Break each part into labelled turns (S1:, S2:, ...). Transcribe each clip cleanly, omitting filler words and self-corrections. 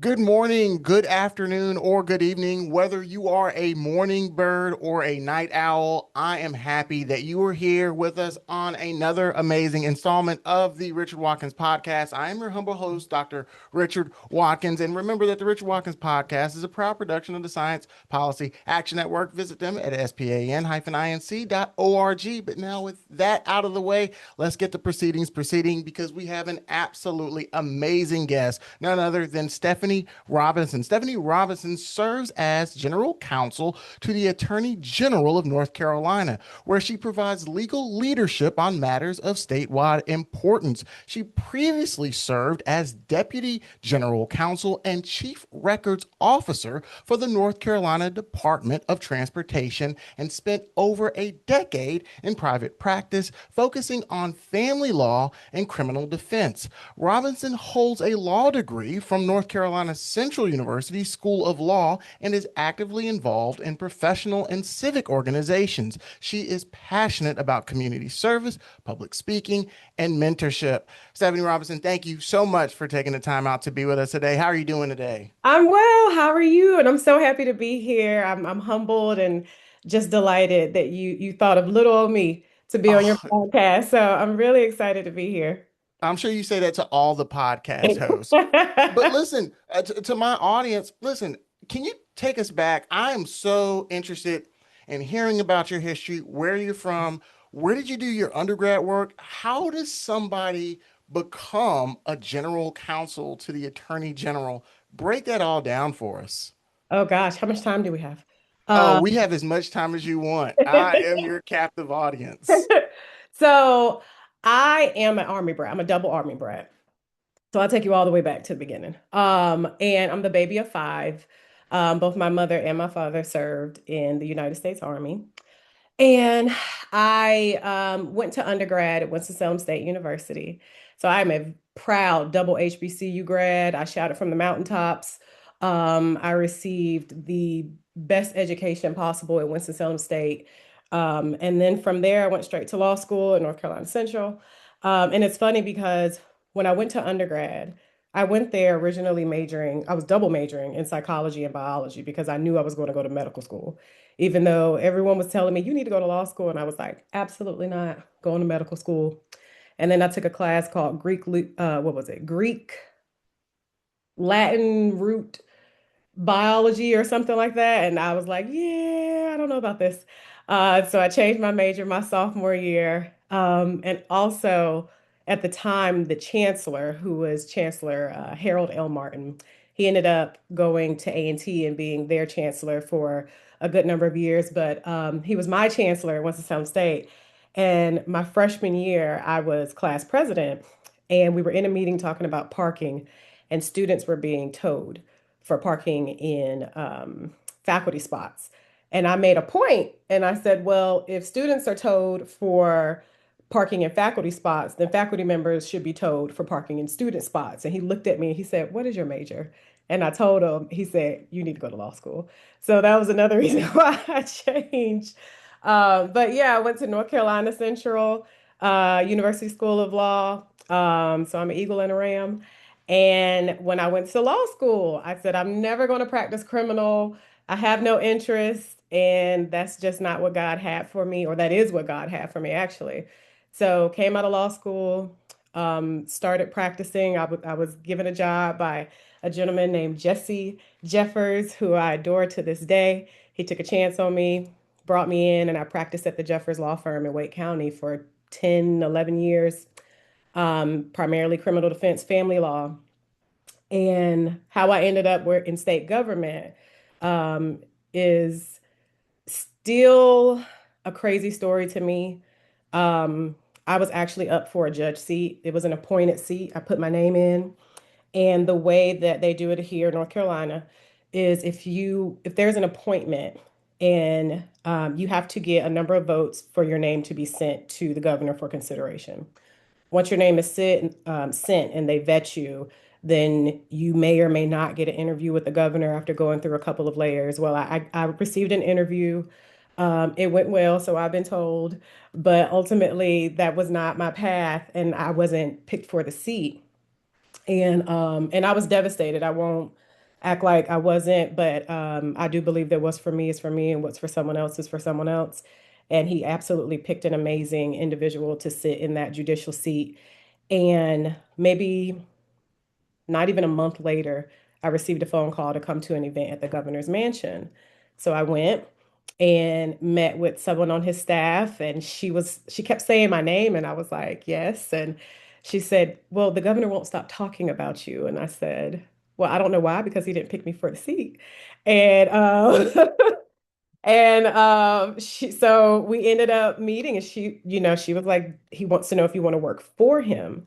S1: Good morning, good afternoon, or good evening. Whether you are a morning bird or a night owl, I am happy that you are here with us on another amazing installment of the Richard Watkins podcast. I am your humble host, Dr. Richard Watkins. And remember that the Richard Watkins podcast is a proud production of the Science Policy Action Network. Visit them at span-inc.org. But now, with that out of the way, let's get the proceedings proceeding because we have an absolutely amazing guest, none other than Stephanie Robinson. Stephanie Robinson serves as General Counsel to the Attorney General of North Carolina, where she provides legal leadership on matters of statewide importance. She previously served as Deputy General Counsel and Chief Records Officer for the North Carolina Department of Transportation and spent over a decade in private practice, focusing on family law and criminal defense. Robinson holds a law degree from North Carolina Central University School of Law and is actively involved in professional and civic organizations. She is passionate about community service, public speaking, and mentorship. Stephanie Robinson, thank you so much for taking the time out to be with us today. How are you doing today?
S2: I'm well. How are you? And I'm so happy to be here. I'm humbled and just delighted that you thought of little old me to be on your
S1: Oh,
S2: podcast. So I'm really excited to be here.
S1: I'm sure you say that to all the podcast hosts. But listen, to my audience, listen, can you take us back? I am so interested in hearing about your history, where you're from, where did you do your undergrad work? How does somebody become a general counsel to the attorney general? Break that all down for us.
S2: Oh gosh, how much time do we have?
S1: Oh,
S2: Uh,
S1: we have as much time as you want. I am your captive audience.
S2: so I am an Army brat. I'm a double Army brat. So I'll take you all the way back to the beginning. And I'm the baby of five. Both my mother and my father served in the United States Army. And I went to undergrad at Winston-Salem State University. So I'm a proud double HBCU grad. I shouted from the mountaintops. I received the best education possible at Winston-Salem State. And then from there, I went straight to law school at North Carolina Central. And it's funny because when I went to undergrad, I went there originally majoring, I was double majoring in psychology and biology because I knew I was going to go to medical school even though everyone was telling me you need to go to law school, and I was like, absolutely not going to medical school. And then I took a class called what was it? Greek Latin root biology or something like that. And I was like, yeah, I don't know about this. So I changed my major my sophomore year. And also at the time, the chancellor, who was Chancellor Harold L. Martin, he ended up going to A&T and being their chancellor for a good number of years. But he was my chancellor at Winston-Salem State. And my freshman year, I was class president, and we were in a meeting talking about parking, and students were being towed for parking in faculty spots. And I made a point and I said, well, if students are towed for parking in faculty spots, then faculty members should be towed for parking in student spots. And he looked at me and he said, what is your major? And I told him, he said, you need to go to law school. So that was another reason why I changed. But yeah, I went to North Carolina Central University School of Law. So I'm an Eagle and a Ram. And when I went to law school, I said, I'm never going to practice criminal. I have no interest. And that's just not what God had for me, or that is what God had for me, actually. So came out of law school, started practicing. I was given a job by a gentleman named Jesse Jeffers, who I adore to this day. He took a chance on me, brought me in, and I practiced at the Jeffers Law Firm in Wake County for 10, 11 years, primarily criminal defense, family law. And how I ended up in state government um, is still a crazy story to me. Um, I was actually up for a judge seat. It was an appointed seat. I put my name in. And the way that they do it here in North Carolina is if there's an appointment and you have to get a number of votes for your name to be sent to the governor for consideration. Once your name is sent and they vet you, then you may or may not get an interview with the governor after going through a couple of layers. Well, I received an interview. It went well, so I've been told, but ultimately that was not my path, and I wasn't picked for the seat. And I was devastated. I won't. act like I wasn't, but I do believe that what's for me is for me and what's for someone else is for someone else. And he absolutely picked an amazing individual to sit in that judicial seat. And maybe not even a month later, I received a phone call to come to an event at the governor's mansion. So I went and met with someone on his staff, and she kept saying my name, and I was like, yes. And she said, well, the governor won't stop talking about you. And I said, well, I don't know why, because he didn't pick me for the seat. And And so we ended up meeting, and she was like, he wants to know if you want to work for him.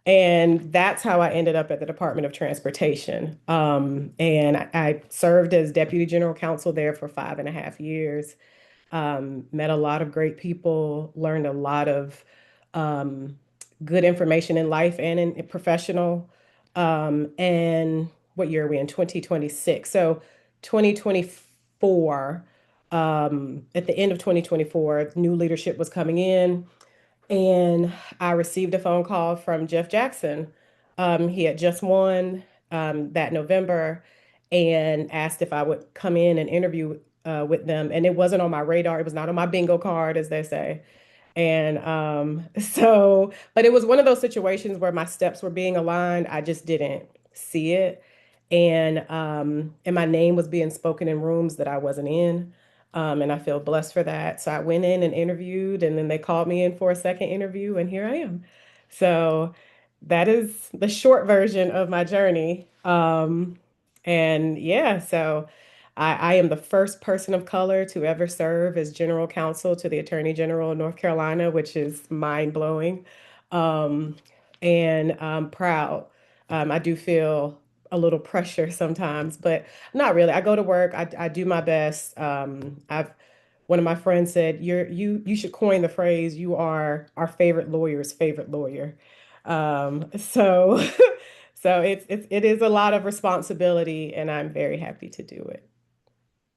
S2: And that's how I ended up at the Department of Transportation. And I served as Deputy General Counsel there for 5.5 years. Met a lot of great people, learned a lot of um, good information in life and in professional. And what year are we in? 2026. So 2024, at the end of 2024, new leadership was coming in, and I received a phone call from Jeff Jackson. He had just won that November and asked if I would come in and interview with them. And it wasn't on my radar. It was not on my bingo card, as they say. And but it was one of those situations where my steps were being aligned. I just didn't see it. And my name was being spoken in rooms that I wasn't in. And I feel blessed for that. So I went in and interviewed, and then they called me in for a second interview, and here I am. So that is the short version of my journey. And yeah, so I am the first person of color to ever serve as general counsel to the Attorney General of North Carolina, which is mind blowing. Um, and I'm proud. I do feel a little pressure sometimes, but not really. I go to work. I do my best. I've One of my friends said, you should coin the phrase, you are our favorite lawyer's favorite lawyer. So so it is a lot of responsibility, and I'm very happy to do it.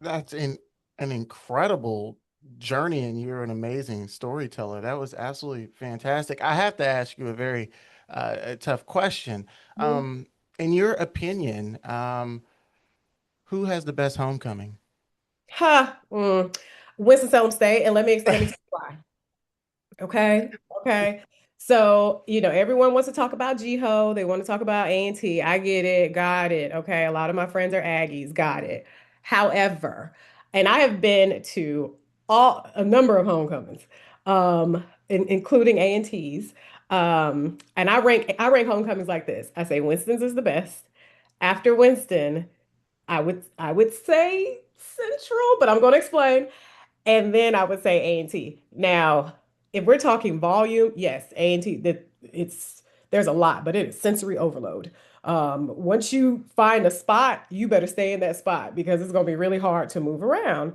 S1: That's an incredible journey, and you're an amazing storyteller. That was absolutely fantastic. I have to ask you a very a tough question.
S2: Mhm.
S1: In your opinion, who has the best homecoming?
S2: Ha, Winston-Salem State, and let me tell you why. Okay. Okay. So, everyone wants to talk about GHO. They want to talk about A&T. I get it. Got it. Okay. A lot of my friends are Aggies. Got it. However, and I have been to a number of homecomings, including A&T's. And I rank homecomings like this. I say Winston's is the best. After Winston, I would say Central, but I'm going to explain. And then I would say A&T. Now, if we're talking volume, yes, A&T, there's a lot, but it is sensory overload. Once you find a spot, you better stay in that spot because it's going to be really hard to move around.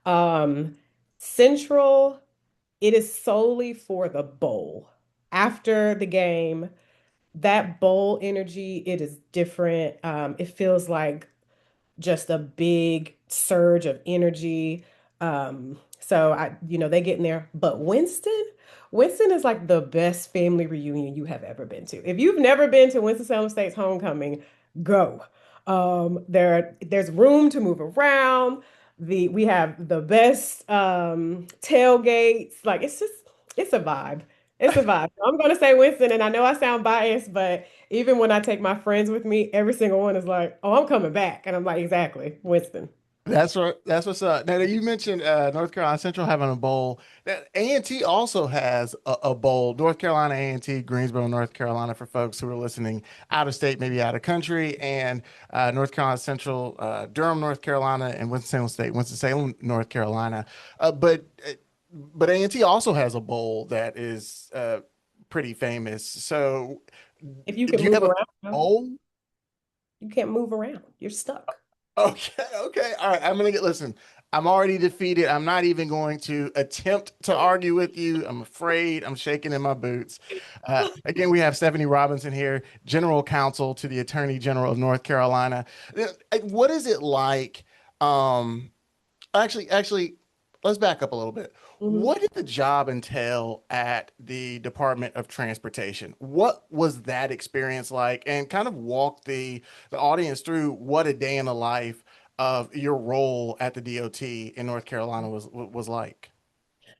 S2: Um, Central, it is solely for the bowl. After the game, that bowl energy, it is different. It feels like just a big surge of energy. So they get in there. But Winston is like the best family reunion you have ever been to. If you've never been to Winston-Salem State's homecoming, go. There's room to move around. We have the best tailgates. Like it's a vibe. It's a vibe. I'm gonna say Winston, and I know I sound biased, but even when I take my friends with me, every single one is like, "Oh, I'm coming back," and I'm like, "Exactly, Winston."
S1: That's what. That's what's up. Now that you mentioned North Carolina Central having a bowl, that A&T also has a bowl. North Carolina A&T, Greensboro, North Carolina, for folks who are listening out of state, maybe out of country, and North Carolina Central, Durham, North Carolina, and Winston-Salem State, Winston-Salem, North Carolina. But A&T also has a bowl that is pretty famous. So,
S2: If you
S1: do
S2: can
S1: you
S2: move
S1: have a
S2: around,
S1: bowl?
S2: you can't move around. You're stuck.
S1: Okay, okay. All right. Listen, I'm already defeated. I'm not even going to attempt to argue with you. I'm afraid. I'm shaking in my boots. Again, we have Stephanie Robinson here, General Counsel to the Attorney General of North Carolina. What is it like? Um, actually, let's back up a little bit.
S2: Mhm.
S1: What did the job entail at the Department of Transportation? What was that experience like? And kind of walk the audience through what a day in the life of your role at the DOT in North Carolina was like.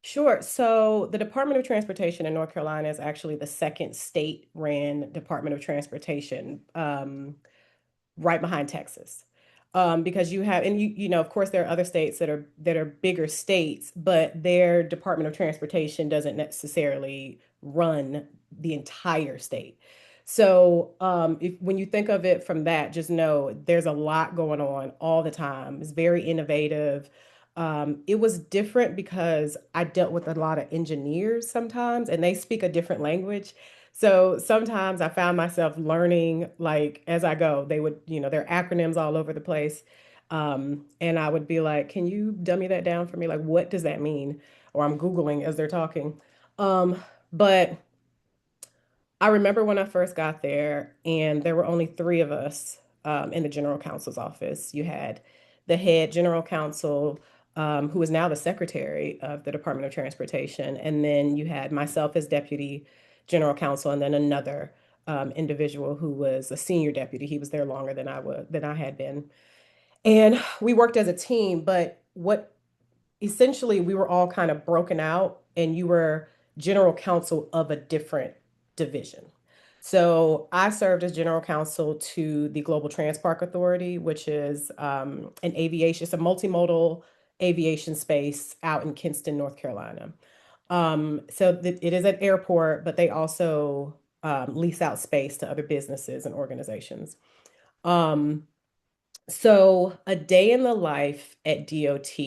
S2: Sure. So the Department of Transportation in North Carolina is actually the second state-ran Department of Transportation. Right behind Texas. Because you have, and of course, there are other states that are bigger states, but their Department of Transportation doesn't necessarily run the entire state. So, if when you think of it from that, just know there's a lot going on all the time. It's very innovative. It was different because I dealt with a lot of engineers sometimes, and they speak a different language. So sometimes I found myself learning like as I go. They would, there are acronyms all over the place. And I would be like, can you dummy that down for me? Like, what does that mean? Or I'm Googling as they're talking. But I remember when I first got there, and there were only three of us in the general counsel's office. You had the head general counsel, who is now the secretary of the Department of Transportation, and then you had myself as deputy general counsel, and then another individual who was a senior deputy. He was there longer than I had been, and we worked as a team. But what essentially we were all kind of broken out, and you were general counsel of a different division. So I served as general counsel to the Global Transpark Authority, which is an aviation, it's a multimodal aviation space out in Kinston, North Carolina. It is an airport, but they also lease out space to other businesses and organizations. Um, so a day in the life at DOT,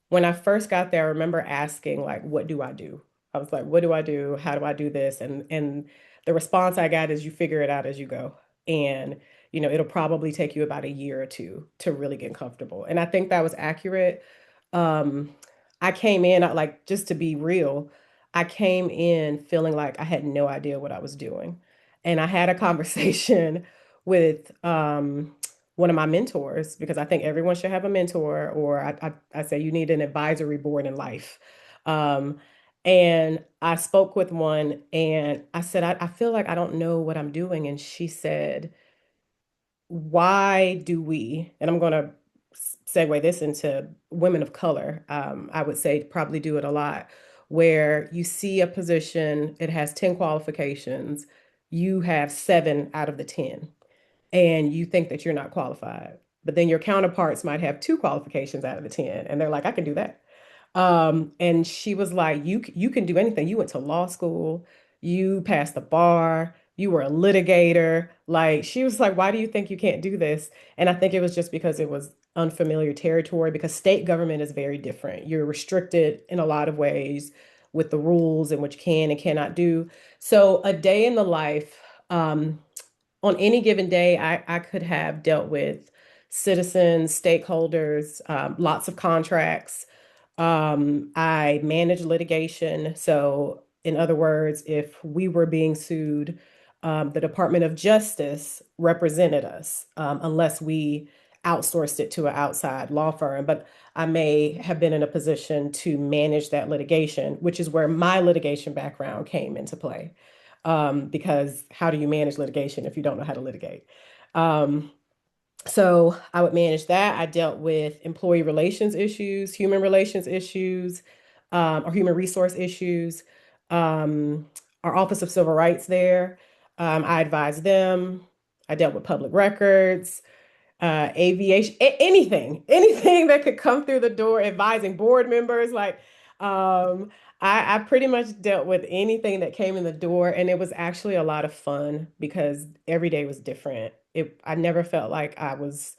S2: when I first got there, I remember asking, like, what do I do? I was like, what do I do? How do I do this? And the response I got is you figure it out as you go. And, it'll probably take you about a year or two to really get comfortable. And I think that was accurate. Um, I came in, like, just to be real, I came in feeling like I had no idea what I was doing. And I had a conversation with one of my mentors, because I think everyone should have a mentor, or I say you need an advisory board in life. Um, and I spoke with one, and I said, I feel like I don't know what I'm doing. And she said, why do we, and I'm going to segue this into women of color, I would say probably do it a lot, where you see a position, it has 10 qualifications, you have seven out of the 10, and you think that you're not qualified. But then your counterparts might have two qualifications out of the 10, and they're like, I can do that. And she was like, you can do anything. You went to law school, you passed the bar, you were a litigator. Like, she was like, why do you think you can't do this? And I think it was just because it was unfamiliar territory, because state government is very different. You're restricted in a lot of ways with the rules and what you can and cannot do. So a day in the life, on any given day, I could have dealt with citizens, stakeholders, lots of contracts. I manage litigation. So, in other words, if we were being sued, the Department of Justice represented us, unless we outsourced it to an outside law firm. But I may have been in a position to manage that litigation, which is where my litigation background came into play. Because how do you manage litigation if you don't know how to litigate? Um, so I would manage that. I dealt with employee relations issues, human relations issues, or human resource issues. Um, our Office of Civil Rights there, I advised them. I dealt with public records, aviation, anything that could come through the door, advising board members. Like, um, I pretty much dealt with anything that came in the door, and it was actually a lot of fun because every day was different. I never felt like I was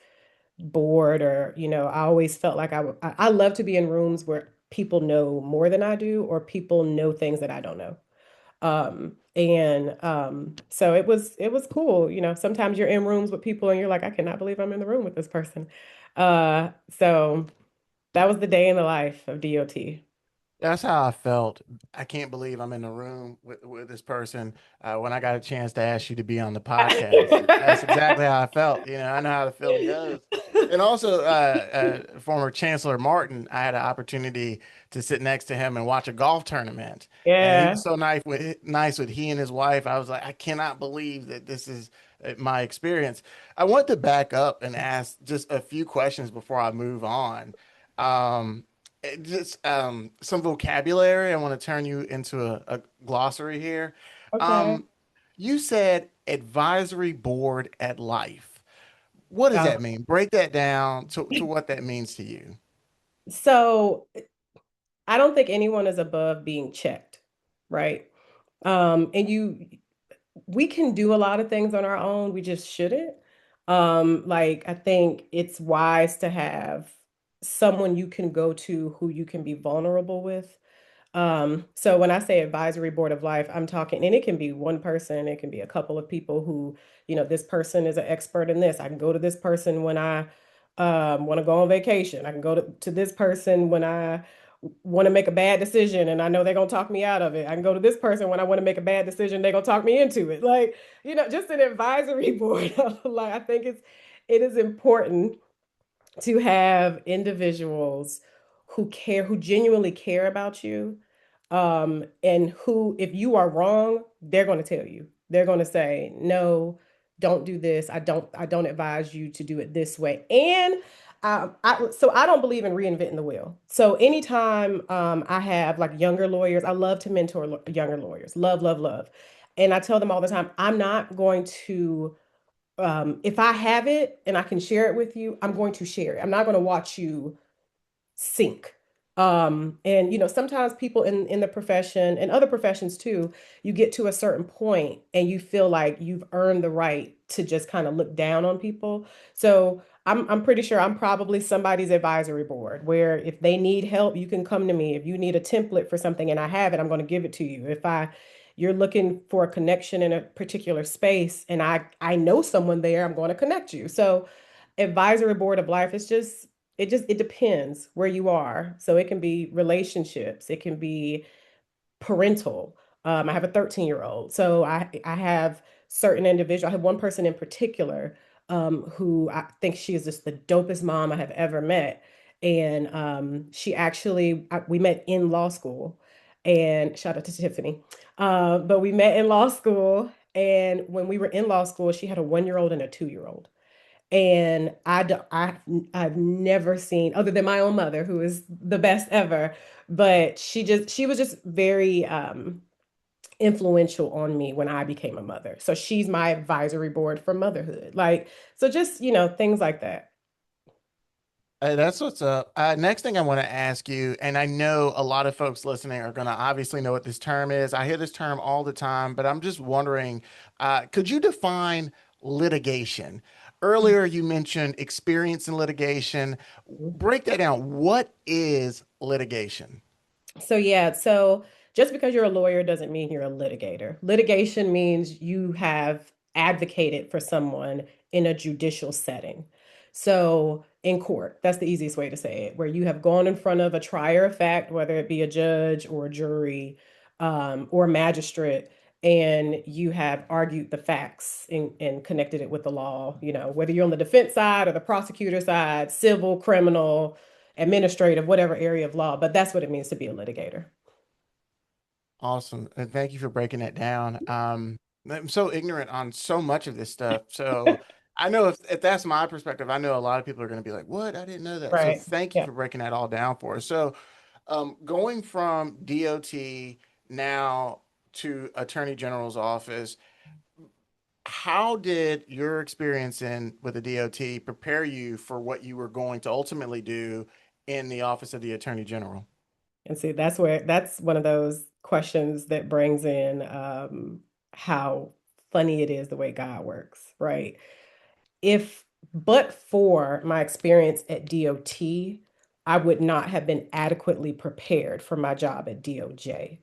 S2: bored, or, I always felt like I love to be in rooms where people know more than I do, or people know things that I don't know. And so it was cool. Sometimes you're in rooms with people and you're like, I cannot believe I'm in the room with this person. So that was the day in the life of DOT.
S1: That's how I felt. I can't believe I'm in the room with this person when I got a chance to ask you to be on the podcast. That's exactly how I felt. I know how the feeling goes. And also, former Chancellor Martin, I had an opportunity to sit next to him and watch a golf tournament. And he was
S2: Yeah.
S1: so nice with he and his wife. I was like, I cannot believe that this is my experience. I want to back up and ask just a few questions before I move on. Um, just some vocabulary. I want to turn you into a glossary here.
S2: Okay.
S1: Um, you said advisory board at life. What does that
S2: Oh.
S1: mean? Break that down to what that means to you.
S2: So I don't think anyone is above being checked, right? And we can do a lot of things on our own. We just shouldn't. Like I think it's wise to have someone you can go to who you can be vulnerable with. So when I say advisory board of life, I'm talking, and it can be one person, it can be a couple of people who, this person is an expert in this. I can go to this person when I want to go on vacation. I can go to this person when I want to make a bad decision and I know they're gonna talk me out of it. I can go to this person when I want to make a bad decision, they're gonna talk me into it. Like, just an advisory board. Like I think it is important to have individuals who care, who genuinely care about you, and who, if you are wrong, they're going to tell you. They're going to say, "No, don't do this. I don't advise you to do it this way." And so I don't believe in reinventing the wheel. So anytime I have like younger lawyers, I love to mentor younger lawyers. Love, love, love. And I tell them all the time, I'm not going to if I have it and I can share it with you, I'm going to share it. I'm not going to watch you sink. And sometimes people in the profession and other professions too, you get to a certain point and you feel like you've earned the right to just kind of look down on people. So I'm pretty sure I'm probably somebody's advisory board where if they need help, you can come to me. If you need a template for something and I have it, I'm going to give it to you. If you're looking for a connection in a particular space and I know someone there, I'm going to connect you. So advisory board of life is it depends where you are. So it can be relationships, it can be parental. I have a 13-year-old. So I have certain individuals. I have one person in particular who I think she is just the dopest mom I have ever met. And she actually, we met in law school. And shout out to Tiffany. But we met in law school. And when we were in law school, she had a 1-year-old and a 2-year-old. And I've never seen, other than my own mother, who is the best ever, but she was just very influential on me when I became a mother. So she's my advisory board for motherhood. Like, so just, things like that.
S1: That's what's up. Next thing I want to ask you, and I know a lot of folks listening are going to obviously know what this term is. I hear this term all the time, but I'm just wondering, could you define litigation? Earlier, you mentioned experience in litigation. Break that down. What is litigation?
S2: So yeah, so just because you're a lawyer doesn't mean you're a litigator. Litigation means you have advocated for someone in a judicial setting. So in court, that's the easiest way to say it, where you have gone in front of a trier of fact, whether it be a judge or a jury, or a magistrate, and you have argued the facts and connected it with the law, whether you're on the defense side or the prosecutor side, civil, criminal, administrative, whatever area of law, but that's what it means to be a litigator.
S1: Awesome. And thank you for breaking that down. I'm so ignorant on so much of this stuff. So I know if that's my perspective, I know a lot of people are going to be like, what? I didn't know that. So
S2: Right.
S1: thank you
S2: Yeah.
S1: for breaking that all down for us. So going from DOT now to Attorney General's office, how did your experience in with the DOT prepare you for what you were going to ultimately do in the office of the Attorney General?
S2: And see, that's one of those questions that brings in how funny it is the way God works, right? If but for my experience at DOT, I would not have been adequately prepared for my job at DOJ.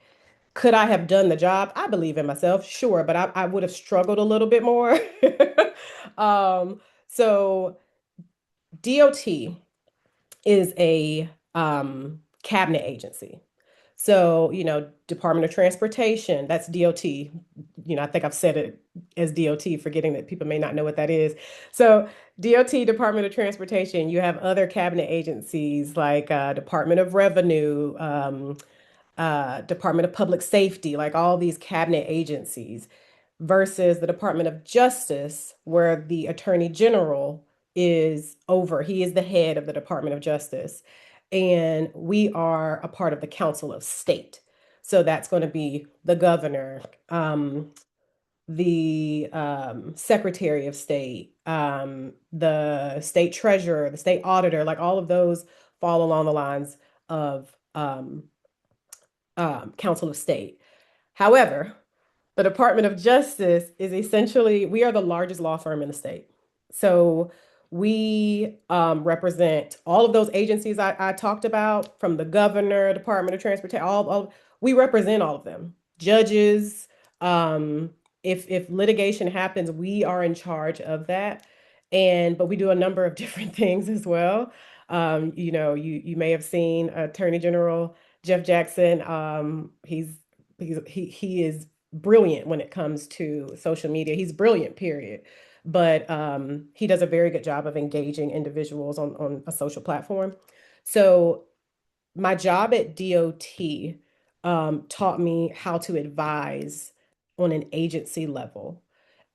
S2: Could I have done the job? I believe in myself, sure, but I would have struggled a little bit more. So DOT is a cabinet agency. So, Department of Transportation, that's DOT. I think I've said it as DOT, forgetting that people may not know what that is. So DOT, Department of Transportation, you have other cabinet agencies like Department of Revenue, Department of Public Safety, like all these cabinet agencies, versus the Department of Justice, where the Attorney General is over. He is the head of the Department of Justice. And we are a part of the Council of State. So that's going to be the governor, the Secretary of State, the state treasurer, the state auditor, like all of those fall along the lines of Council of State. However, the Department of Justice is essentially, we are the largest law firm in the state. So we represent all of those agencies I talked about, from the governor, Department of Transportation, we represent all of them. Judges, if litigation happens, we are in charge of that. But we do a number of different things as well. You may have seen Attorney General Jeff Jackson. He is brilliant when it comes to social media. He's brilliant, period. But he does a very good job of engaging individuals on a social platform. So my job at DOT taught me how to advise on an agency level.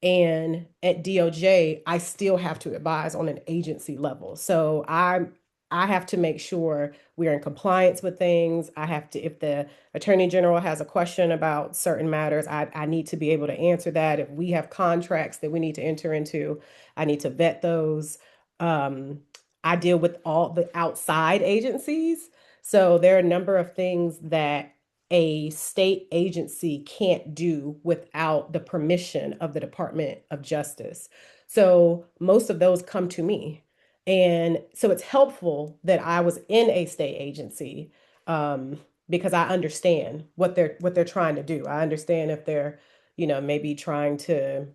S2: And at DOJ, I still have to advise on an agency level. So I have to make sure we're in compliance with things. I have to, if the Attorney General has a question about certain matters, I need to be able to answer that. If we have contracts that we need to enter into, I need to vet those. I deal with all the outside agencies. So there are a number of things that a state agency can't do without the permission of the Department of Justice. So most of those come to me. And so it's helpful that I was in a state agency, because I understand what they're trying to do. I understand if they're, maybe trying to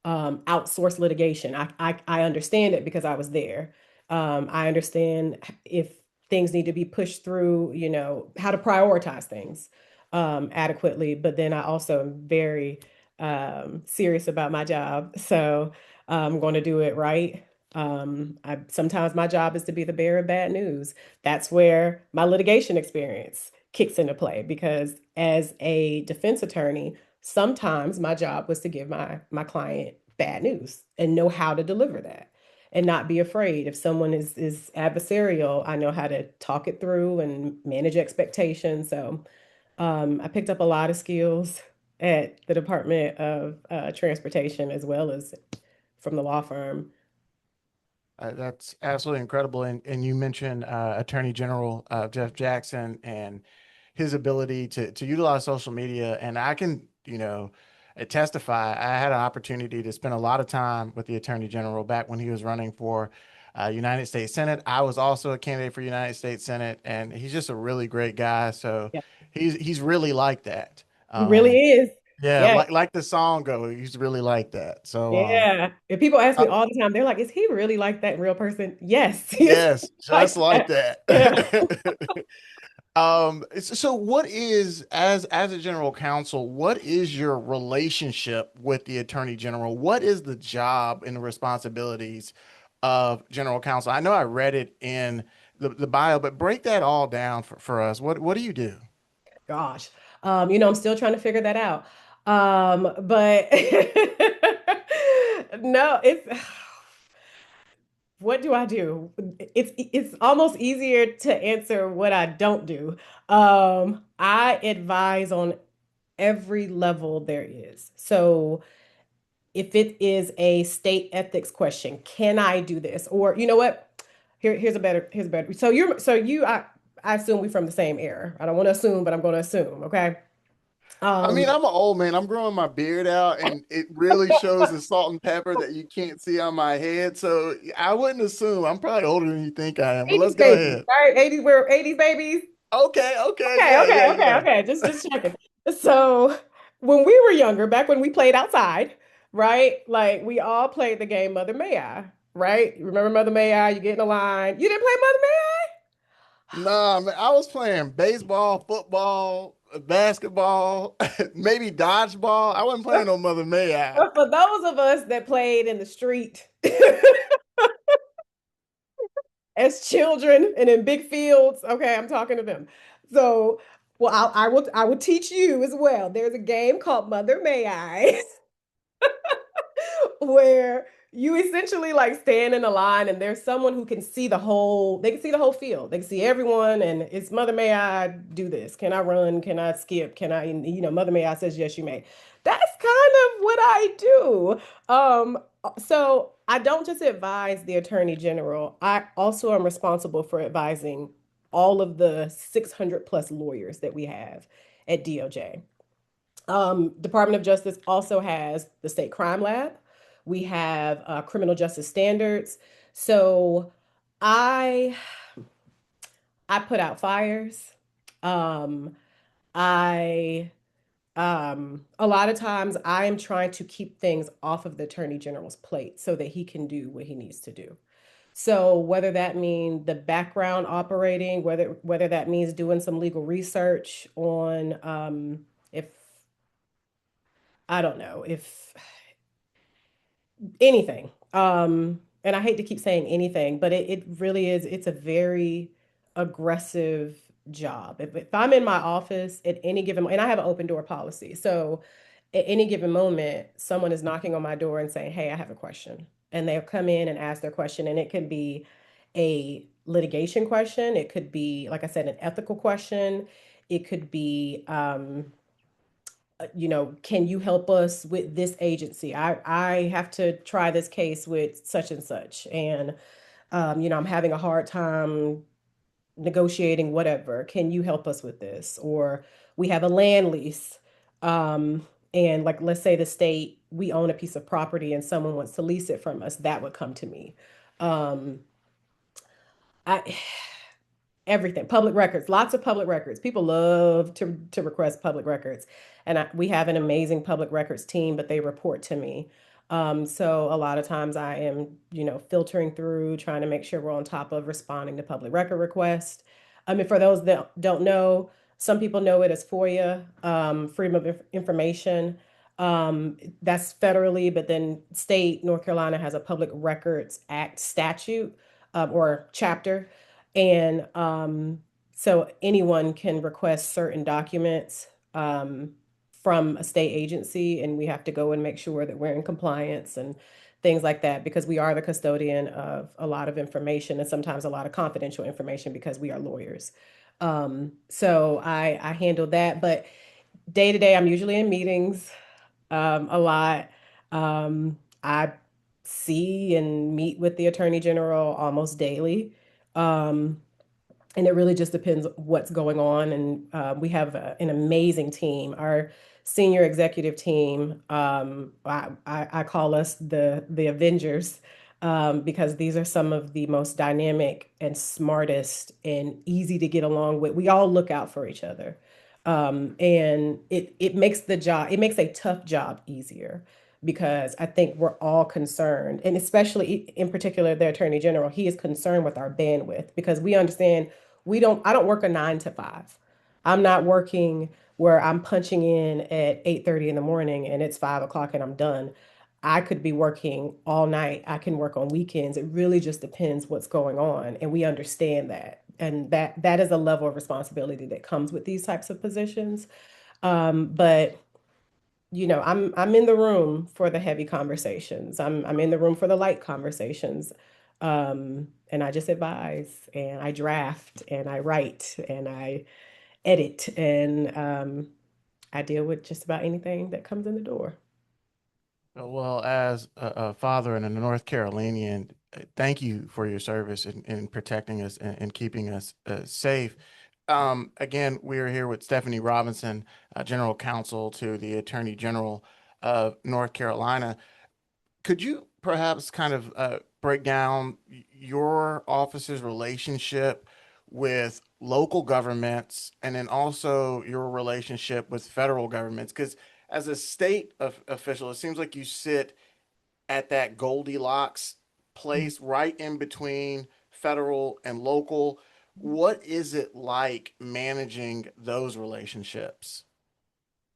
S2: outsource litigation. I understand it because I was there. I understand if things need to be pushed through, how to prioritize things adequately. But then I also am very serious about my job. So I'm going to do it right. Sometimes my job is to be the bearer of bad news. That's where my litigation experience kicks into play, because as a defense attorney, sometimes my job was to give my client bad news and know how to deliver that and not be afraid. If someone is adversarial, I know how to talk it through and manage expectations. So I picked up a lot of skills at the Department of Transportation, as well as from the law firm.
S1: That's absolutely incredible. And you mentioned Attorney General Jeff Jackson and his ability to utilize social media. And I can, testify. I had an opportunity to spend a lot of time with the Attorney General back when he was running for United States Senate. I was also a candidate for United States Senate, and he's just a really great guy. So
S2: Yeah,
S1: he's really like that.
S2: he really is.
S1: Yeah,
S2: Yeah,
S1: like the song goes, he's really like that. So
S2: yeah. If people ask
S1: uh,
S2: me all the time, they're like, "Is he really like that in real person?" Yes, he is
S1: yes,
S2: like
S1: just like
S2: that. Yeah.
S1: that. So what is, as a general counsel, what is your relationship with the attorney general? What is the job and the responsibilities of general counsel? I know I read it in the bio, but break that all down for us. What do you do?
S2: Gosh, I'm still trying to figure that out. But no, it's what do I do? It's almost easier to answer what I don't do. I advise on every level there is. So if it is a state ethics question, can I do this? Or you know what? Here's a better. So I assume we're from the same era. I don't want to assume, but I'm going to assume. Okay.
S1: I
S2: Um,
S1: mean, I'm an old man. I'm growing my beard out, and it really shows the salt and pepper that you can't see on my head. So I wouldn't assume. I'm probably older than you think I am, but
S2: 80s
S1: let's go
S2: babies,
S1: ahead.
S2: right? 80s, we're 80s babies.
S1: Okay, okay,
S2: Okay,
S1: yeah,
S2: okay,
S1: yeah,
S2: okay,
S1: yeah.
S2: okay. Just checking. So when we were younger, back when we played outside, right? Like we all played the game Mother May I, right? You remember Mother May I? You get in the line. You didn't play Mother May
S1: Nah, man, I was playing baseball, football. basketball, maybe dodgeball. I wasn't playing on Mother May I.
S2: But for those of us that played in the street as children and in big fields, okay, I'm talking to them. So, well, I will teach you as well. There's a game called Mother May I, where you essentially like stand in a line and there's someone who can see they can see the whole field. They can see everyone and it's Mother May I do this? Can I run? Can I skip? Can I, Mother May I says, yes, you may. That's kind of what I do. So I don't just advise the Attorney General. I also am responsible for advising all of the 600 plus lawyers that we have at DOJ. Department of Justice also has the State Crime Lab. We have criminal justice standards. So I I put out fires. Um, I a lot of times I am trying to keep things off of the Attorney General's plate so that he can do what he needs to do. So whether that means the background operating, whether that means doing some legal research on if I don't know if anything. And I hate to keep saying anything, but it really is, it's a very aggressive job. If I'm in my office at any given, and I have an open door policy. So at any given moment, someone is knocking on my door and saying, hey, I have a question. And they'll come in and ask their question. And it could be a litigation question. It could be, like I said, an ethical question. It could be, can you help us with this agency? I have to try this case with such and such. And, I'm having a hard time negotiating whatever. Can you help us with this? Or we have a land lease. And like, let's say the state, we own a piece of property and someone wants to lease it from us, that would come to me. Um, I, everything, public records, lots of public records. People love to request public records, and we have an amazing public records team, but they report to me. So a lot of times I am, filtering through, trying to make sure we're on top of responding to public record requests. I mean, for those that don't know, some people know it as FOIA, Freedom of Information. That's federally, but then state North Carolina has a Public Records Act statute, or chapter, and so anyone can request certain documents from a state agency, and we have to go and make sure that we're in compliance and things like that because we are the custodian of a lot of information and sometimes a lot of confidential information because we are lawyers. So I handle that, but day to day, I'm usually in meetings a lot. I see and meet with the Attorney General almost daily. Um, and it really just depends what's going on. And we have an amazing team. Our senior executive team, I call us the Avengers, because these are some of the most dynamic and smartest and easy to get along with. We all look out for each other. And it makes it makes a tough job easier because I think we're all concerned, and especially in particular, the Attorney General, he is concerned with our bandwidth because we understand I don't work a 9 to 5. I'm not working where I'm punching in at 8:30 in the morning and it's 5 o'clock and I'm done. I could be working all night. I can work on weekends. It really just depends what's going on. And we understand that. And that is a level of responsibility that comes with these types of positions. But I'm in the room for the heavy conversations. I'm in the room for the light conversations. And I just advise and I draft and I write and I edit and I deal with just about anything that comes in the door.
S1: Well, as a father and a North Carolinian, thank you for your service in protecting us and keeping us safe. Again, we are here with Stephanie Robinson, General Counsel to the Attorney General of North Carolina. Could you perhaps kind of break down your office's relationship with local governments and then also your relationship with federal governments? Because as a state official, it seems like you sit at that Goldilocks place right in between federal and local. What is it like managing those relationships?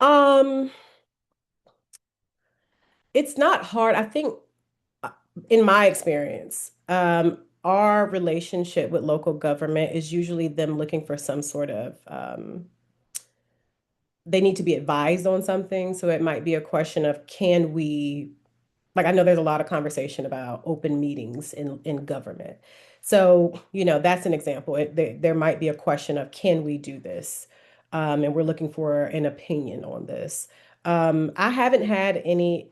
S2: Um, it's not hard. I think uh, in my experience, our relationship with local government is usually them looking for some sort of they need to be advised on something. So it might be a question of can we, like I know there's a lot of conversation about open meetings in government. So, that's an example. There might be a question of can we do this? And we're looking for an opinion on this. I haven't had any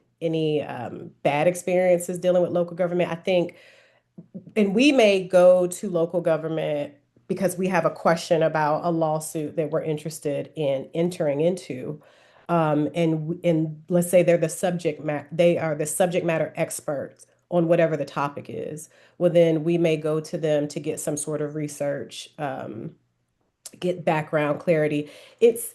S2: bad experiences dealing with local government. I think and we may go to local government because we have a question about a lawsuit that we're interested in entering into. And let's say they are the subject matter experts on whatever the topic is. Well, then we may go to them to get some sort of research, get background clarity. It's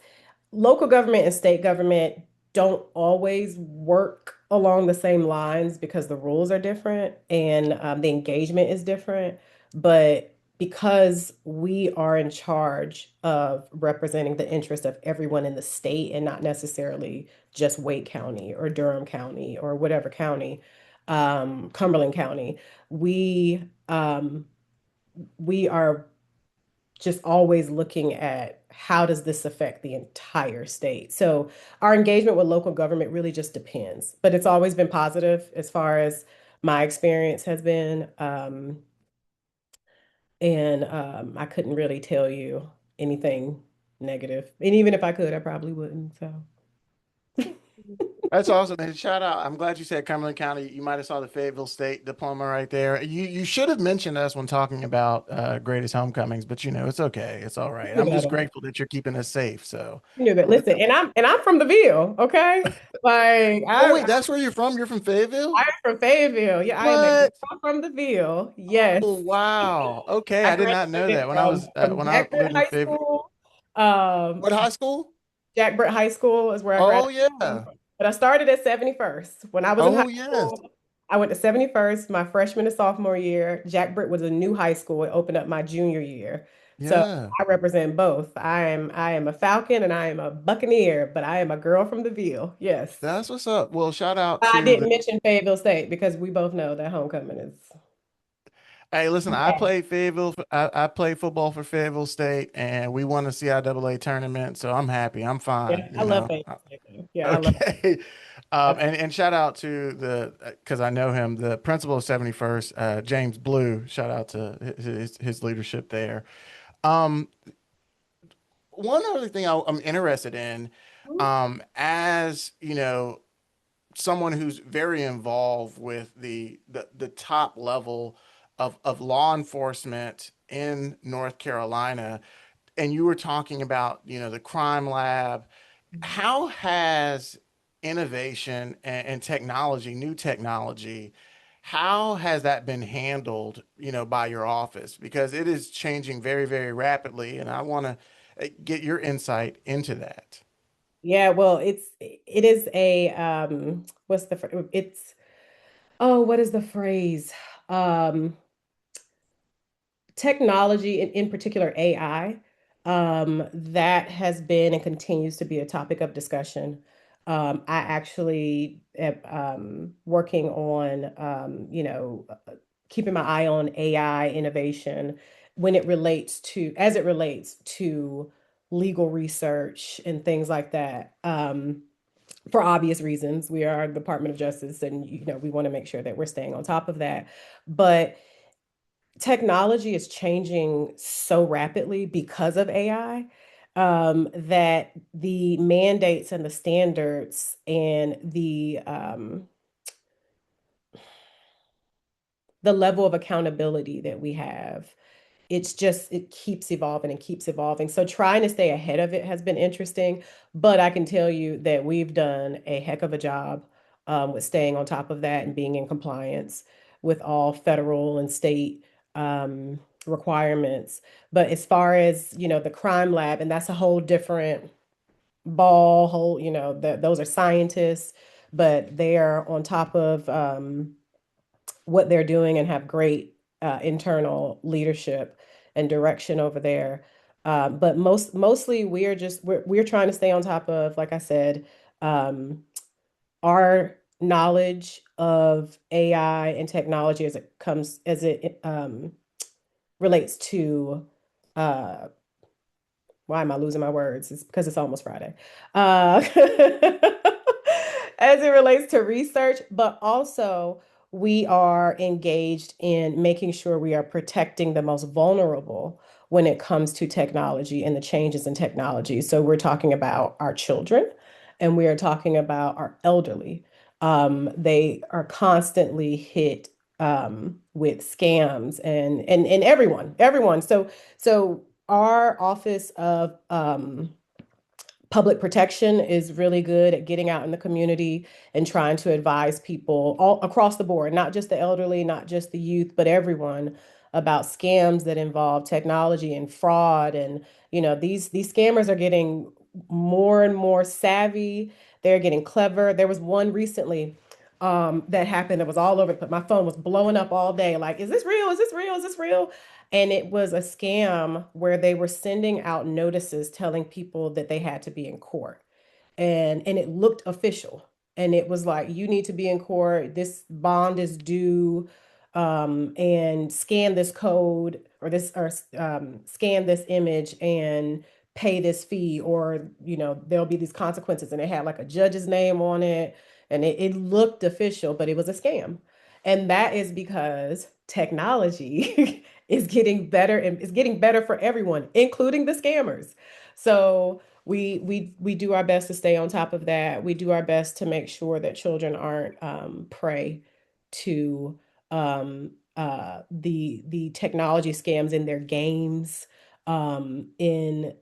S2: local government and state government don't always work along the same lines because the rules are different and the engagement is different. But because we are in charge of representing the interest of everyone in the state and not necessarily just Wake County or Durham County or whatever county, Cumberland County, we are just always looking at how does this affect the entire state. So our engagement with local government really just depends, but it's always been positive as far as my experience has been. And I couldn't really tell you anything negative. And even if I could, I probably wouldn't. So
S1: That's awesome. And shout out. I'm glad you said Cumberland County. You might have saw the Fayetteville State diploma right there. You should have mentioned us when talking about greatest homecomings, but it's okay. It's all right.
S2: you
S1: I'm
S2: knew
S1: just
S2: that.
S1: grateful that you're keeping us safe. So,
S2: You knew that.
S1: but
S2: Listen, and I'm from the Ville, okay? Like
S1: oh wait, that's where you're from? You're from Fayetteville?
S2: I'm from Fayetteville. Yeah, I am a
S1: What?
S2: girl from the Ville. Yes.
S1: Oh wow. Okay,
S2: I
S1: I did not know
S2: graduated
S1: that
S2: from
S1: when I
S2: Jack Britt
S1: lived in
S2: High
S1: Fayetteville.
S2: School.
S1: What high school?
S2: Jack Britt High School is where I
S1: Oh
S2: graduated
S1: yeah.
S2: from. But I started at 71st. When I was in high
S1: Oh yes.
S2: school, I went to 71st my freshman and sophomore year. Jack Britt was a new high school. It opened up my junior year. So
S1: Yeah.
S2: I represent both. I am a Falcon and I am a Buccaneer, but I am a girl from the Ville. Yes.
S1: That's what's up. Well, shout out
S2: I
S1: to
S2: didn't
S1: the
S2: mention Fayetteville State because we both know that homecoming is.
S1: Hey, listen, I played football for Fayetteville State, and we won the CIAA tournament, so I'm happy. I'm fine,
S2: Yeah, I love Fayetteville State. Yeah, I love
S1: Okay.
S2: it.
S1: And shout out to because I know him, the principal of 71st, James Blue. Shout out to his leadership there. Um, one other thing I'm interested in, as someone who's very involved with the top level of law enforcement in North Carolina, and you were talking about, the crime lab. How has innovation and technology, new technology, how has that been handled, by your office? Because it is changing very, very rapidly, and I want to get your insight into that.
S2: Yeah, well, it is a what's the it's oh, what is the phrase? Um Technology, in particular AI, that has been and continues to be a topic of discussion. I actually am working on, keeping my eye on AI innovation as it relates to legal research and things like that. For obvious reasons, we are the Department of Justice, and we want to make sure that we're staying on top of that. But technology is changing so rapidly because of AI, that the mandates and the standards and the level of accountability that we have, it keeps evolving and keeps evolving. So trying to stay ahead of it has been interesting, but I can tell you that we've done a heck of a job with staying on top of that and being in compliance with all federal and state requirements. But as far as, the crime lab, and that's a whole different whole, those are scientists, but they are on top of what they're doing and have great internal leadership. and direction over there. But mostly we're trying to stay on top of, like I said, um, our knowledge of AI and technology as it relates to uh, why am I losing my words? It's because it's almost Friday. Uh, as it relates to research, but also we are engaged in making sure we are protecting the most vulnerable when it comes to technology and the changes in technology. So we're talking about our children and we are talking about our elderly. They are constantly hit with scams and everyone. So our Office of Public Protection is really good at getting out in the community and trying to advise people all across the board, not just the elderly, not just the youth, but everyone about scams that involve technology and fraud. And these scammers are getting more and more savvy. They're getting clever. There was one recently that happened that was all over, but my phone was blowing up all day. Like, is this real? Is this real? Is this real? And it was a scam where they were sending out notices telling people that they had to be in court. And it looked official. And it was like, you need to be in court. This bond is due, and scan this code or scan this image and pay this fee, or there'll be these consequences. And it had like a judge's name on it, and it looked official, but it was a scam. And that is because technology is getting better, and it's getting better for everyone, including the scammers. So we do our best to stay on top of that. We do our best to make sure that children aren't prey to the technology scams in their games, in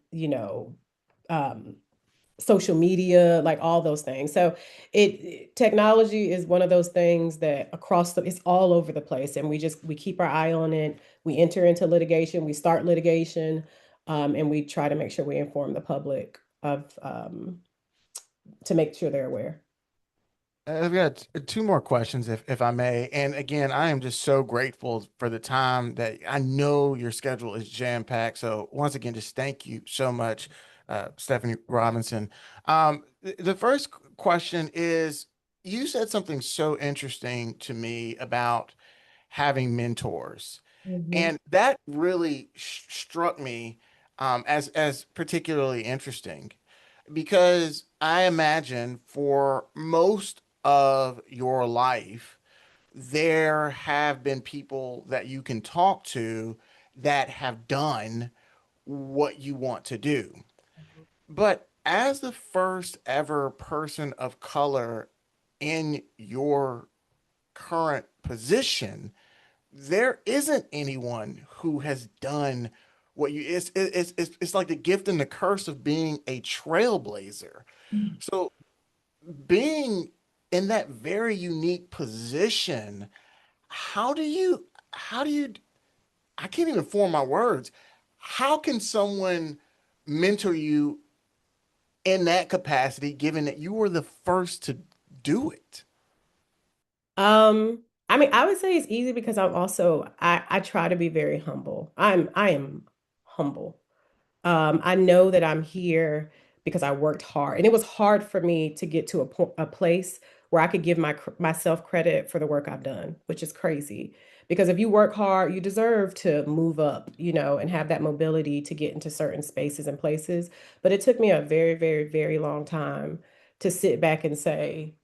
S2: um, social media, like all those things. So technology is one of those things that it's all over the place, and we keep our eye on it. We enter into litigation, we start litigation, and we try to make sure we inform the public of to make sure they're aware.
S1: I've got two more questions, if I may. And again, I am just so grateful for the time that I know your schedule is jam-packed. So once again, just thank you so much, Stephanie Robinson. The first question is, you said something so interesting to me about having mentors,
S2: Mhm.
S1: and that really struck me as particularly interesting because I imagine for most of your life, there have been people that you can talk to that have done what you want to do. But as the first ever person of color in your current position, there isn't anyone who has done what you it's like the gift and the curse of being a trailblazer. So being in that very unique position, how do you I can't even form my words. How can someone mentor you in that capacity given that you were the first to do it?
S2: I mean, I would say it's easy because I try to be very humble. I am humble. I know that I'm here because I worked hard, and it was hard for me to get to a place where I could give myself credit for the work I've done, which is crazy. Because if you work hard, you deserve to move up, and have that mobility to get into certain spaces and places. But it took me a very, very, very long time to sit back and say,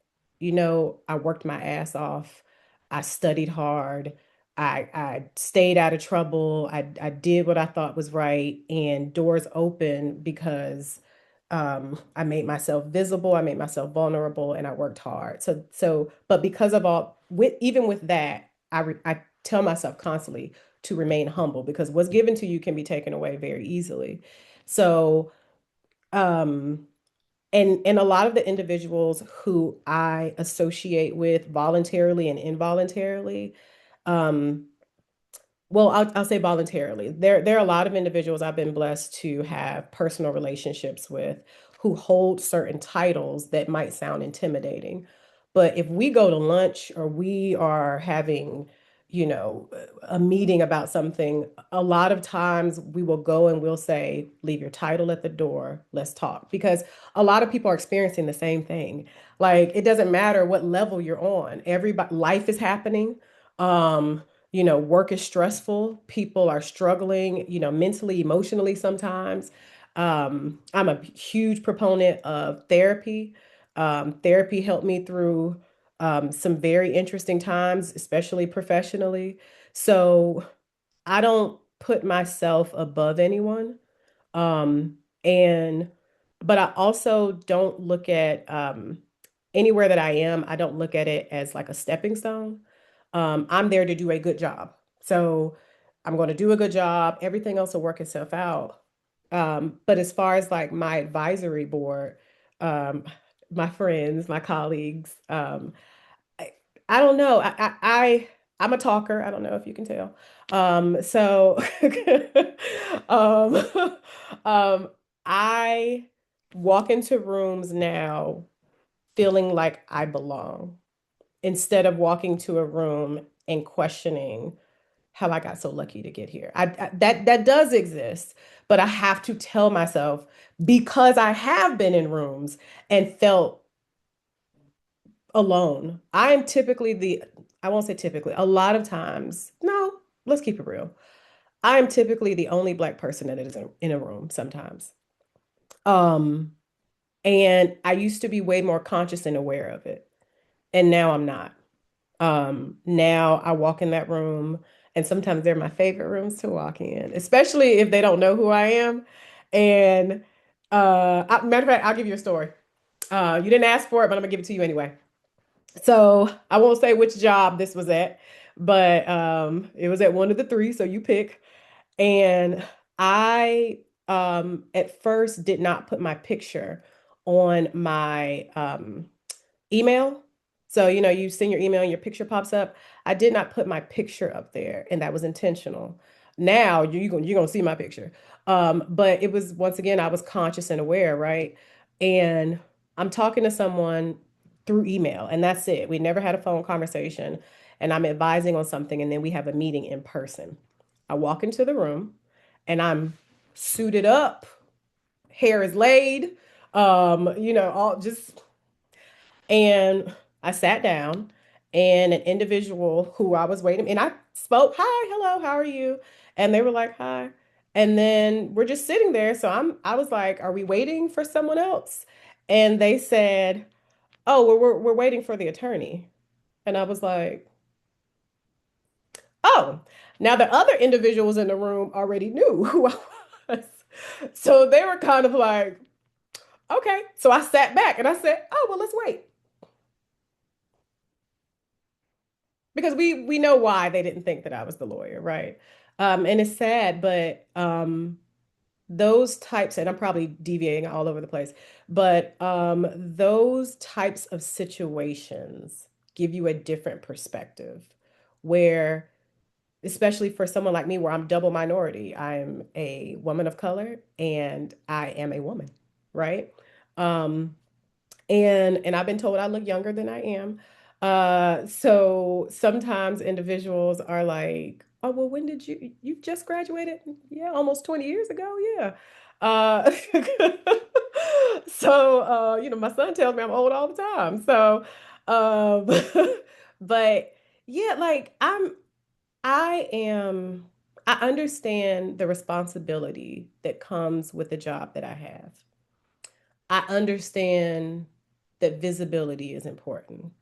S2: I worked my ass off. I studied hard. I stayed out of trouble. I did what I thought was right, and doors opened because I made myself visible, I made myself vulnerable, and I worked hard. But because of even with that, I tell myself constantly to remain humble because what's given to you can be taken away very easily. So, um, and a lot of the individuals who I associate with voluntarily and involuntarily, um, well, I'll say voluntarily. There are a lot of individuals I've been blessed to have personal relationships with who hold certain titles that might sound intimidating. But if we go to lunch or we are having a meeting about something, a lot of times we will go and we'll say, leave your title at the door, let's talk. Because a lot of people are experiencing the same thing. Like it doesn't matter what level you're on. Everybody, life is happening. Um, work is stressful. People are struggling, mentally, emotionally sometimes. I'm a huge proponent of therapy. Therapy helped me through some very interesting times, especially professionally. So I don't put myself above anyone. And but I also don't look at anywhere that I am, I don't look at it as like a stepping stone. I'm there to do a good job. So I'm going to do a good job. Everything else will work itself out. But as far as like my advisory board, um, my friends, my colleagues, I, I don't know. I'm a talker. I don't know if you can tell. So um um I walk into rooms now feeling like I belong instead of walking to a room and questioning how I got so lucky to get here. That does exist, but I have to tell myself because I have been in rooms and felt alone. I am typically I won't say typically, a lot of times, no, let's keep it real. I am typically the only Black person that is in a room sometimes. Um, and I used to be way more conscious and aware of it. And now I'm not. Now I walk in that room, and sometimes they're my favorite rooms to walk in, especially if they don't know who I am. And matter of fact, I'll give you a story. You didn't ask for it, but I'm gonna give it to you anyway. So I won't say which job this was at, but it was at one of the three, so you pick. And I at first did not put my picture on my email. So, you send your email and your picture pops up. I did not put my picture up there, and that was intentional. Now you're gonna see my picture. But it was once again, I was conscious and aware, right? And I'm talking to someone through email, and that's it. We never had a phone conversation, and I'm advising on something, and then we have a meeting in person. I walk into the room and I'm suited up, hair is laid, all just and I sat down, and an individual who I was waiting, and I spoke, "Hi, hello, how are you?" And they were like, "Hi." And then we're just sitting there. So I was like, "Are we waiting for someone else?" And they said, "Oh, we're waiting for the attorney." And I was like, "Oh." Now the other individuals in the room already knew who I was. So they were kind of like, "Okay." So I sat back and I said, "Oh, well, let's wait." Because we know why they didn't think that I was the lawyer, right? And it's sad, but those types, and I'm probably deviating all over the place, but those types of situations give you a different perspective where, especially for someone like me, where I'm double minority, I'm a woman of color and I am a woman, right? Um, and I've been told I look younger than I am. So sometimes individuals are like, "Oh, well, when did you just graduated?" "Yeah, almost 20 years ago." Yeah. Uh, so my son tells me I'm old all the time. So, but yeah, like I am, I understand the responsibility that comes with the job that I have. I understand that visibility is important.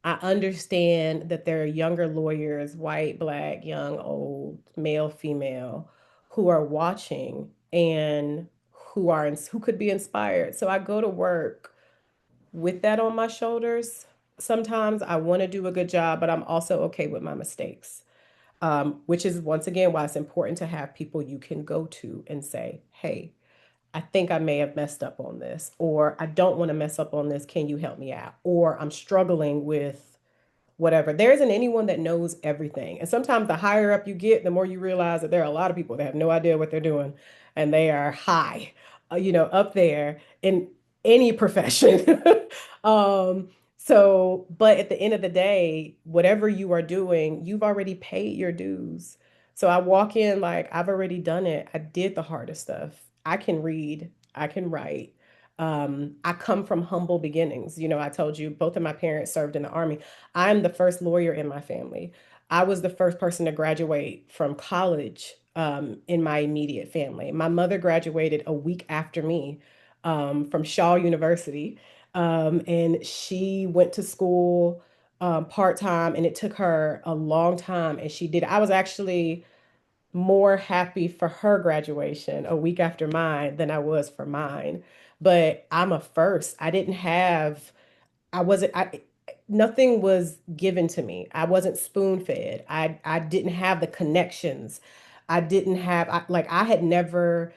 S2: I understand that there are younger lawyers, white, black, young, old, male, female, who are watching and who could be inspired. So I go to work with that on my shoulders. Sometimes I want to do a good job, but I'm also okay with my mistakes. Which is once again why it's important to have people you can go to and say, "Hey, I think I may have messed up on this," or "I don't want to mess up on this. Can you help me out?" Or "I'm struggling with whatever." There isn't anyone that knows everything. And sometimes the higher up you get, the more you realize that there are a lot of people that have no idea what they're doing and they are up there in any profession. um, So, but at the end of the day, whatever you are doing, you've already paid your dues. So I walk in like I've already done it. I did the hardest stuff. I can read, I can write. I come from humble beginnings. You know, I told you both of my parents served in the army. I'm the first lawyer in my family. I was the first person to graduate from college in my immediate family. My mother graduated a week after me from Shaw University. And she went to school part-time, and it took her a long time. And she did. I was actually more happy for her graduation a week after mine than I was for mine. But I'm a first. I wasn't, I, nothing was given to me. I wasn't spoon-fed. I didn't have the connections. I had never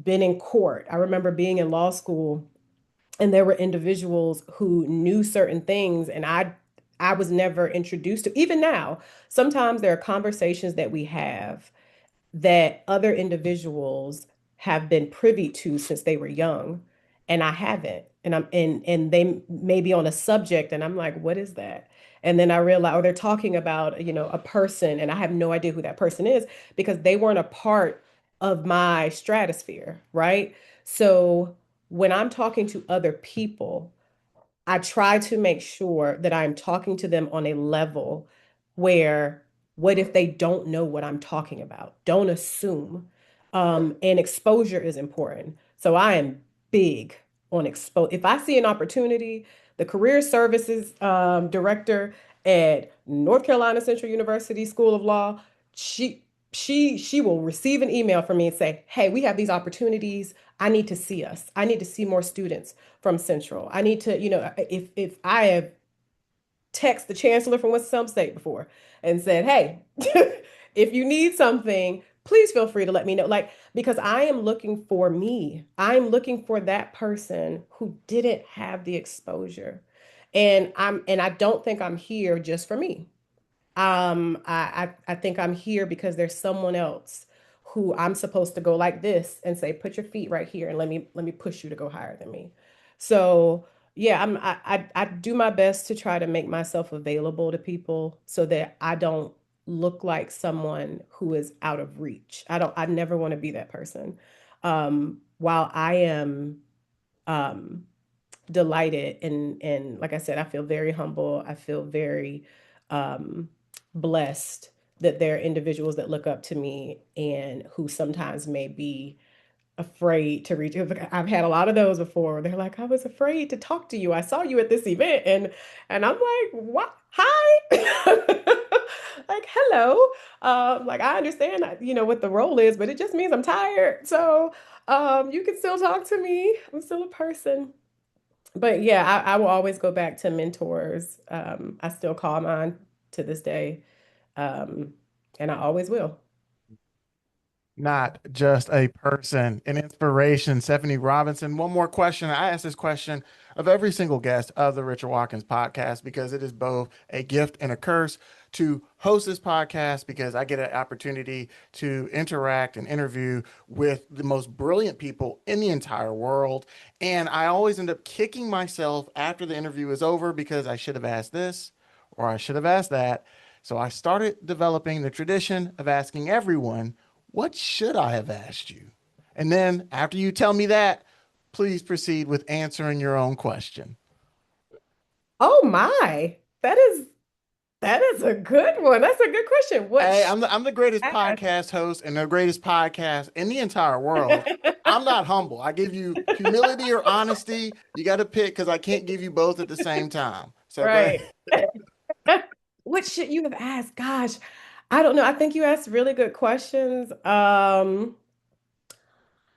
S2: been in court. I remember being in law school and there were individuals who knew certain things and I was never introduced to. Even now, sometimes there are conversations that we have that other individuals have been privy to since they were young and I haven't. And they may be on a subject and I'm like, what is that? And then I realize, or they're talking about, a person and I have no idea who that person is because they weren't a part of my stratosphere, right? So when I'm talking to other people, I try to make sure that I'm talking to them on a level where what if they don't know what I'm talking about? Don't assume. And exposure is important. So I am big on expose. If I see an opportunity, the career services director at North Carolina Central University School of Law, she will receive an email from me and say, "Hey, we have these opportunities. I need to see us. I need to see more students from Central. I need to, if I have texted the chancellor from Winston State before and said, hey, if you need something, please feel free to let me know. Like, because I am looking for me. I'm looking for that person who didn't have the exposure. And I don't think I'm here just for me. I think I'm here because there's someone else who I'm supposed to go like this and say, put your feet right here and let me push you to go higher than me. So yeah, I do my best to try to make myself available to people so that I don't look like someone who is out of reach. I never want to be that person. While I am um delighted and like I said, I feel very humble. I feel very um, blessed that there are individuals that look up to me and who sometimes may be afraid to reach. I've had a lot of those before. They're like, I was afraid to talk to you. I saw you at this event, and I'm like, what? Hi. Like, hello. Like I understand, what the role is, but it just means I'm tired. So, you can still talk to me. I'm still a person. But yeah, I will always go back to mentors. I still call mine to this day, um, and I always will.
S1: Not just a person, an inspiration. Stephanie Robinson. One more question. I ask this question of every single guest of the Richard Watkins podcast because it is both a gift and a curse to host this podcast because I get an opportunity to interact and interview with the most brilliant people in the entire world. And I always end up kicking myself after the interview is over because I should have asked this or I should have asked that. So I started developing the tradition of asking everyone, what should I have asked you? And then after you tell me that, please proceed with answering your own question.
S2: Oh my, that is a good one. That's a good question.
S1: Hey, I'm the greatest podcast host and the greatest podcast in the entire world. I'm not humble. I give you humility or honesty. You got to pick because I can't give you both at the same time. So go ahead.
S2: Right. What should you have asked? Gosh, I don't know. I think you asked really good questions.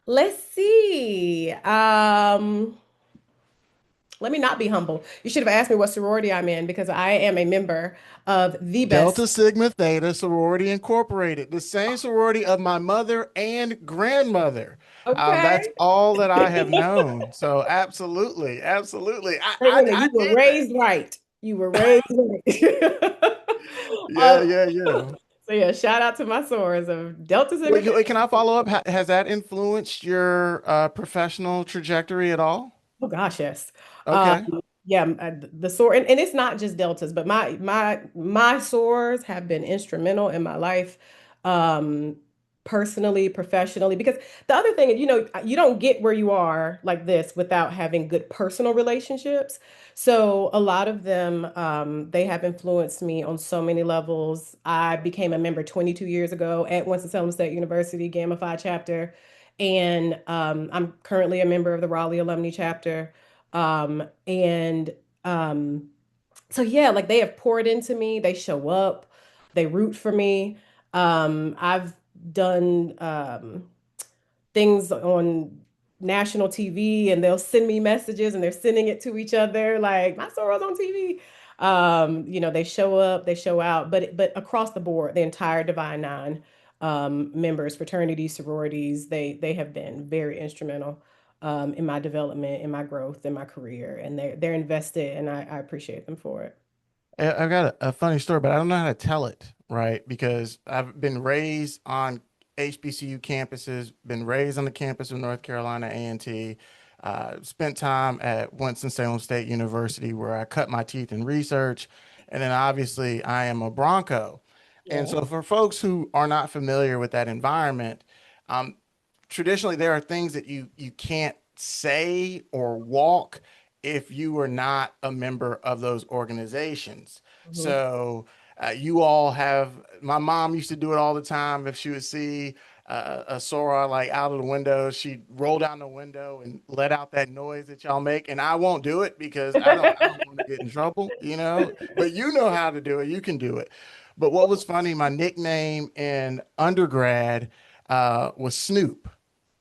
S2: Let's see. Let me not be humble. You should have asked me what sorority I'm in because I am a member of the
S1: Delta
S2: best.
S1: Sigma Theta Sorority Incorporated, the same sorority of my mother and grandmother. That's
S2: Okay.
S1: all that I have known. So absolutely, absolutely,
S2: Wait, wait, wait.
S1: I
S2: You were
S1: did that.
S2: raised right. You were raised right.
S1: Yeah,
S2: Um,
S1: yeah, yeah.
S2: so yeah, shout out to my sorors of Delta Sigma
S1: Wait,
S2: Theta.
S1: wait, can I follow up? Has that influenced your professional trajectory at all?
S2: Oh gosh, yes. Um,
S1: Okay.
S2: Yeah, the SOAR, and it's not just deltas, but my SOARs have been instrumental in my life, um, personally, professionally. Because the other thing, you don't get where you are like this without having good personal relationships. So a lot of them, they have influenced me on so many levels. I became a member 22 years ago at Winston-Salem State University Gamma Phi chapter, and I'm currently a member of the Raleigh Alumni chapter. And so yeah, like they have poured into me, they show up, they root for me. I've done things on national TV and they'll send me messages and they're sending it to each other like my soror's on TV. They show up, they show out, but across the board, the entire Divine Nine members, fraternities, sororities, they have been very instrumental in my development, in my growth, in my career, and they're invested, and I appreciate them for it.
S1: I've got a funny story, but I don't know how to tell it, right? Because I've been raised on HBCU campuses, been raised on the campus of North Carolina A&T, spent time at Winston-Salem State University where I cut my teeth in research. And then obviously I am a Bronco. And
S2: Yeah.
S1: so for folks who are not familiar with that environment, um, traditionally there are things that you can't say or walk if you are not a member of those organizations.
S2: Mhm.
S1: So you all have, my mom used to do it all the time. If she would see a Sora like out of the window, she'd roll down the window and let out that noise that y'all make. And I won't do it because I don't want to get in trouble, you know. But you know how to do it. You can do it. But what was funny, my nickname in undergrad was Snoop.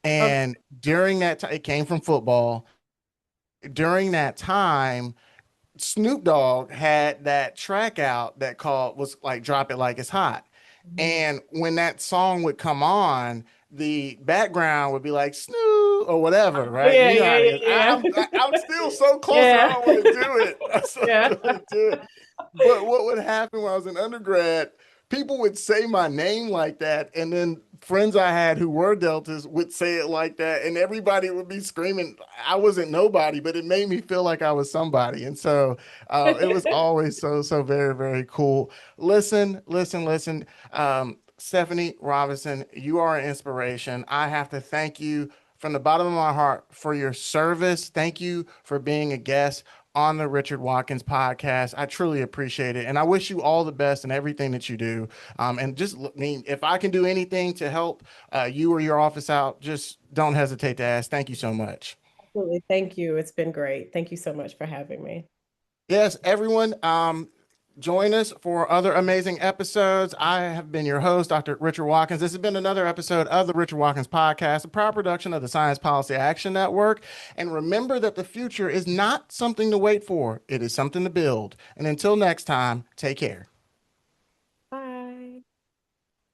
S2: Okay.
S1: And during that time, it came from football. During that time, Snoop Dogg had that track out that called was like Drop It Like It's Hot.
S2: Mhm.
S1: And when that song would come on, the background would be like Snoop or whatever, right?
S2: Yeah,
S1: You know
S2: yeah,
S1: how it is.
S2: yeah,
S1: I'm still so close and I
S2: yeah.
S1: don't want to do it. I so
S2: Yeah.
S1: don't want to do it. But what would happen when I was in undergrad, people would say my name like that, and then friends I had who were Deltas would say it like that, and everybody would be screaming. I wasn't nobody, but it made me feel like I was somebody. And so it was always so very, very cool. Listen. Stephanie Robinson, you are an inspiration. I have to thank you from the bottom of my heart for your service. Thank you for being a guest on the Richard Watkins podcast. I truly appreciate it. And I wish you all the best in everything that you do. And just, I mean, if I can do anything to help you or your office out, just don't hesitate to ask. Thank you so much.
S2: Absolutely. Thank you. It's been great. Thank you so much for having me.
S1: Yes, everyone, join us for other amazing episodes. I have been your host, Dr. Richard Watkins. This has been another episode of the Richard Watkins Podcast, a proud production of the Science Policy Action Network. And remember that the future is not something to wait for, it is something to build. And until next time, take care.